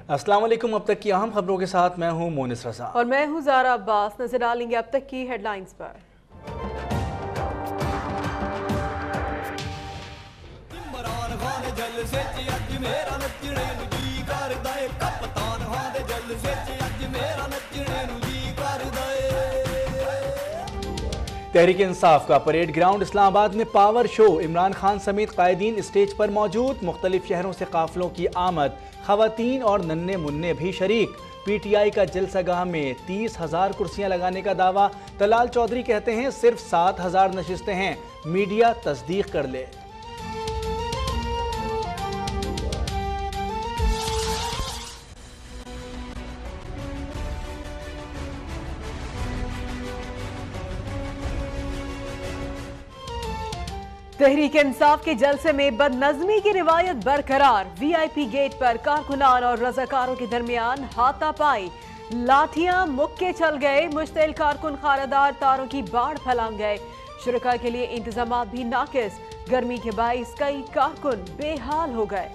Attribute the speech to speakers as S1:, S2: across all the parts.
S1: अस्सलाम वालेकुम। अब तक की अहम खबरों के साथ मैं हूं मोनिस रजा
S2: और मैं हूं ज़ारा अब्बास। नजर डालेंगे अब तक की हेडलाइंस पर।
S1: तहरीक इंसाफ का परेड ग्राउंड इस्लामाबाद में पावर शो। इमरान खान समेत कायदीन स्टेज पर मौजूद। मुख्तलिफ शहरों से काफिलों की आमद। खवातीन और नन्हे मुन्ने भी शरीक। PTI का जलसागाह में 30,000 कुर्सियां लगाने का दावा। तलाल चौधरी कहते हैं सिर्फ 7,000 नशिस्तें हैं। मीडिया तस्दीक कर ले।
S2: तहरीक इंसाफ के जलसे में बदनज़मी की रिवायत बरकरार। VIP गेट पर कारकुनान और रजाकारों के दरमियान हाथापाई। लाठियां मुक्के चल गए। मुश्तिल कारकुन खारादार तारों की बाढ़ फैलांग गए। शुरका के लिए इंतजाम भी नाकिस। गर्मी के बाइस कई कारकुन बेहाल हो गए।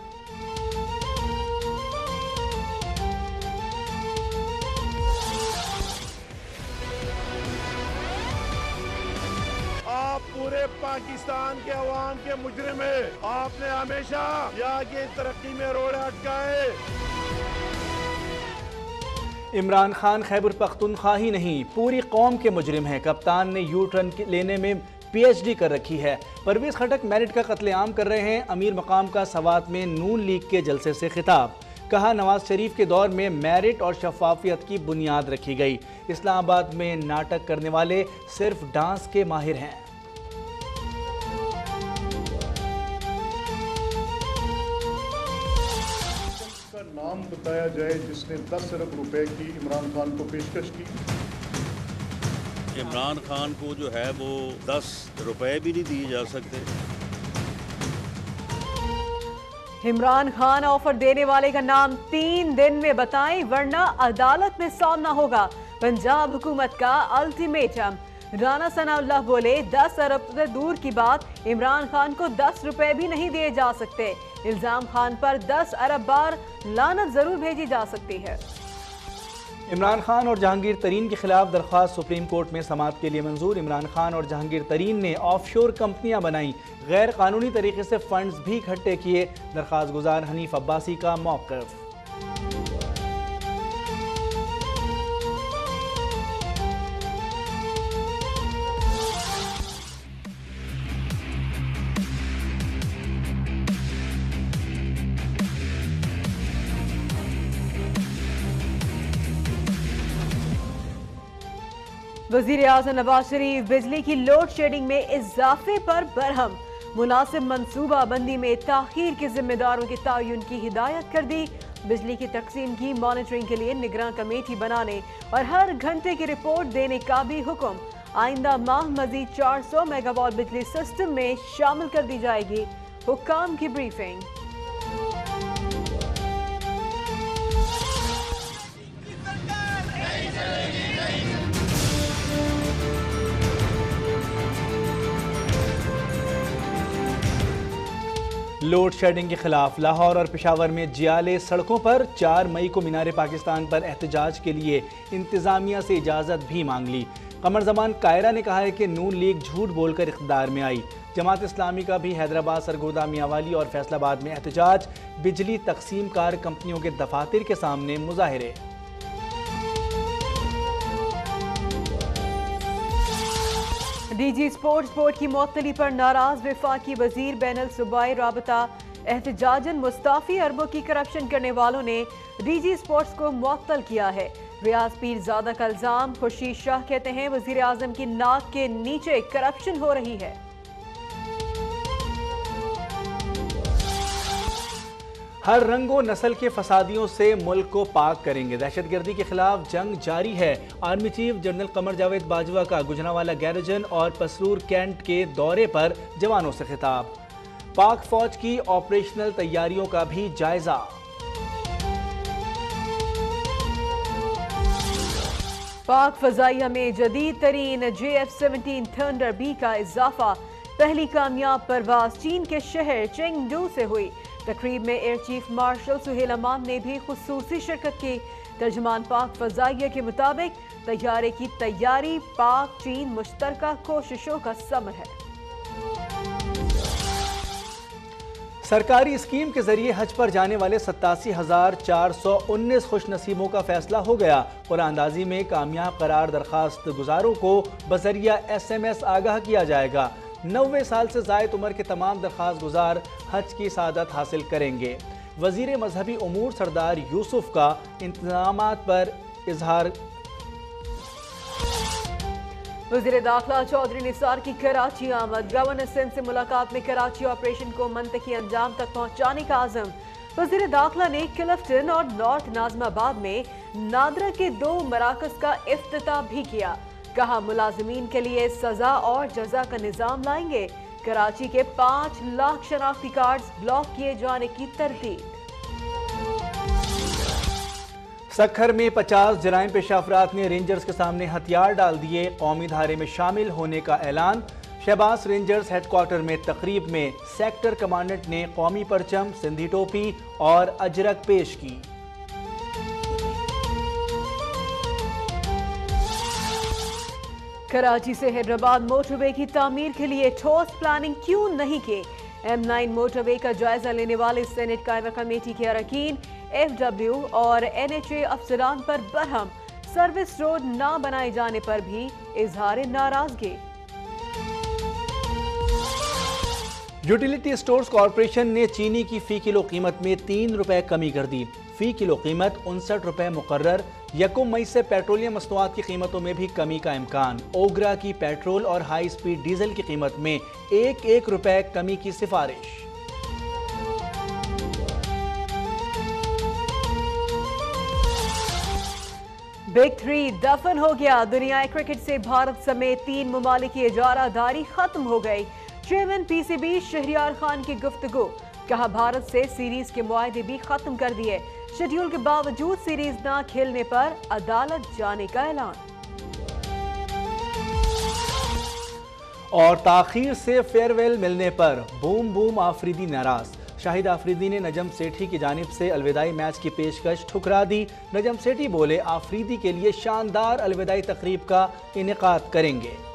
S3: पूरे पाकिस्तान के अवाम के मुजरिम है। आपने हमेशा यहाँ की तरक्की में रोड़े अटकाए।
S1: इमरान खान खैबर पख्तूनख्वा ही नहीं पूरी कौम के मुजरिम हैं। कप्तान ने यू टर्न लेने में PhD कर रखी है। परवेज खटक मेरिट का कत्लेआम कर रहे हैं। अमीर मकाम का सवात में नून लीग के जलसे से खिताब। कहा नवाज शरीफ के दौर में मेरिट और शफाफियत की बुनियाद रखी गई। इस्लामाबाद में नाटक करने वाले सिर्फ डांस के माहिर हैं।
S3: नाम बताया जाए जिसने 10 अरब रुपए की इमरान खान को पेशकश की।
S4: इमरान खान को जो है वो 10 रुपए भी नहीं दिए जा सकते।
S2: इमरान खान ऑफर देने वाले का नाम 3 दिन में बताएं वरना अदालत में सामना होगा। पंजाब हुकूमत का अल्टीमेटम। राना सनाउल्लाह बोले 10 अरब से दूर की बात, इमरान खान को 10 रुपए भी नहीं दिए जा सकते। इल्जाम खान पर 10 अरब बार लानत जरूर भेजी जा सकती है।
S1: इमरान खान और जहांगीर तरीन के खिलाफ दरख्वास्त सुप्रीम कोर्ट में समाअत के लिए मंजूर। इमरान खान और जहांगीर तरीन ने ऑफशोर कंपनियां बनाई, गैर कानूनी तरीके से फंड्स भी इकट्ठे किए। दरख्वास्त गुजार हनीफ अब्बासी का मौक़िफ़।
S2: वज़ीर आज़म नवाज शरीफ बिजली की लोड शेडिंग में इजाफे पर बरहम। मुनासिब मनसूबाबंदी में ताख़ीर के जिम्मेदारों के तयन की हिदायत कर दी। बिजली की तकसीम की मॉनिटरिंग के लिए निगरान कमेटी बनाने और हर घंटे की रिपोर्ट देने का भी हुक्म। आइंदा माह मजीद 400 मेगावाट बिजली सिस्टम में शामिल कर दी जाएगी। हुक्काम की ब्रीफिंग।
S1: लोड शेडिंग के खिलाफ लाहौर और पेशावर में जियाले सड़कों पर। 4 मई को मीनार पाकिस्तान पर एहतजाज के लिए इंतजामिया से इजाज़त भी मांग ली। कमर जमान कायरा ने कहा है कि नून लीग झूठ बोलकर इख्तियार में आई। जमात इस्लामी का भी हैदराबाद, सरगोदा, मियांवाली और फैसलाबाद में एहतजाज। बिजली तकसीम कार कंपनियों के दफातर के सामने मुजाहिरे।
S2: DG स्पोर्ट्स बोर्ड की मुअत्तली पर नाराज वफाकी वजीर बैनुल सूबाई राबता एहतजाजन मुस्ताफी अरबों की करप्शन करने वालों ने DG स्पोर्ट्स को मुअत्तल किया है। रियाज पीरजादा का इल्जाम। खुर्शीद शाह कहते हैं वजीर आजम की नाक के नीचे करप्शन हो रही है।
S1: हर रंगो नस्ल के फसादियों से मुल्क को पाक करेंगे। दहशतगर्दी के खिलाफ जंग जारी है। Army chief general Qamar Javed Bajwa का गुजरांवाला गैरजन और पसरूर कैंट के दौरे पर जवानों से खिताब। पाक फौज की ऑपरेशनल तैयारियों का भी जायजा।
S2: पाक फजाइया में जदीद तरीन JF-17 थंडर B का इजाफा। पहली कामयाब परवाज चीन के शहर चेंगडू से हुई। तकरीब में एयर चीफ मार्शल सुहेल अमान ने भी खुसूसी शिरकत की। तर्जुमान पाक फजाइया के मुताबिक तैयारे की तैयारी पाक चीन मुश्तरका कोशिशों का समर है।
S1: सरकारी स्कीम के जरिए हज पर जाने वाले 87,419 खुशनसीबों का फैसला हो गया। कुरानंदाजी में कामयाब करार दरखास्त गुजारों को बजरिया SMS आगाह किया जाएगा। 90 साल से ज़ायद उम्र के तमाम दरखास्त गुजार हज की सादत हासिल करेंगे। वजीर मजहबी उमूर सरदार यूसुफ का इंतजामात पर इजहार।
S2: वज़ीर दाखिला चौधरी निसार की कराची आमद। गवर्नर सिंध से मुलाकात में कराची ऑपरेशन को मंतकी अंजाम तक पहुंचाने का आज़म। वज़ीर दाखिला ने क्लिफ्टन और नॉर्थ नाज़िमाबाद में नादरा के 2 मराकज़ का इफ्तिताह भी किया। कहा मुलाजिमीन के लिए सजा और जजा का निज़ाम लाएंगे। कराची के 5 लाख शनाख्ती कार्ड ब्लॉक किए जाने की तरतीब।
S1: सक्खर में 50 जराइम पेशा अफराद ने रेंजर्स के सामने हथियार डाल दिए। कौमी धारे में शामिल होने का ऐलान। शहबाज रेंजर्स हेडक्वार्टर में तकरीब में सेक्टर कमांडेंट ने कौमी परचम, सिंधी टोपी और अजरक पेश की।
S2: कराची से हैदराबाद मोटरवे की तामीर के लिए ठोस प्लानिंग क्यों नहीं की? M9 मोटरवे का जायजा लेने वाले सेनेट कायमा कमेटी के अरकान FW और NHA अफसरान पर बरहम। सर्विस रोड ना बनाए जाने पर भी इजहार नाराजगी।
S1: यूटिलिटी स्टोर्स कॉरपोरेशन ने चीनी की फी किलो कीमत में 3 रुपए कमी कर दी। फी किलो कीमत 59 रुपए मुकर्रर। 1 मई से पेट्रोलियम मसनूआत की कीमतों में भी कमी का इम्कान। ओगरा की पेट्रोल और हाई स्पीड डीजल की कीमत में 1 रुपए कमी की सिफारिश।
S2: बिग 3 दफन हो गया। दुनिया क्रिकेट से भारत समेत 3 ममालिक की इजारादारी खत्म हो गई। चेयरमैन PCB शहरियार खान की गुफ्तगू। कहा भारत से सीरीज के मुआहदे भी खत्म कर दिए। शेड्यूल के बावजूद सीरीज ना खेलने पर अदालत जाने का ऐलान।
S1: और ताखीर से फेयरवेल मिलने पर बूम आफरीदी नाराज। शाहिद आफरीदी ने नजम सेठी की जानिब से अलविदाई मैच की पेशकश ठुकरा दी। नजम सेठी बोले आफरीदी के लिए शानदार अलविदाई तकरीब का इनेकाद करेंगे।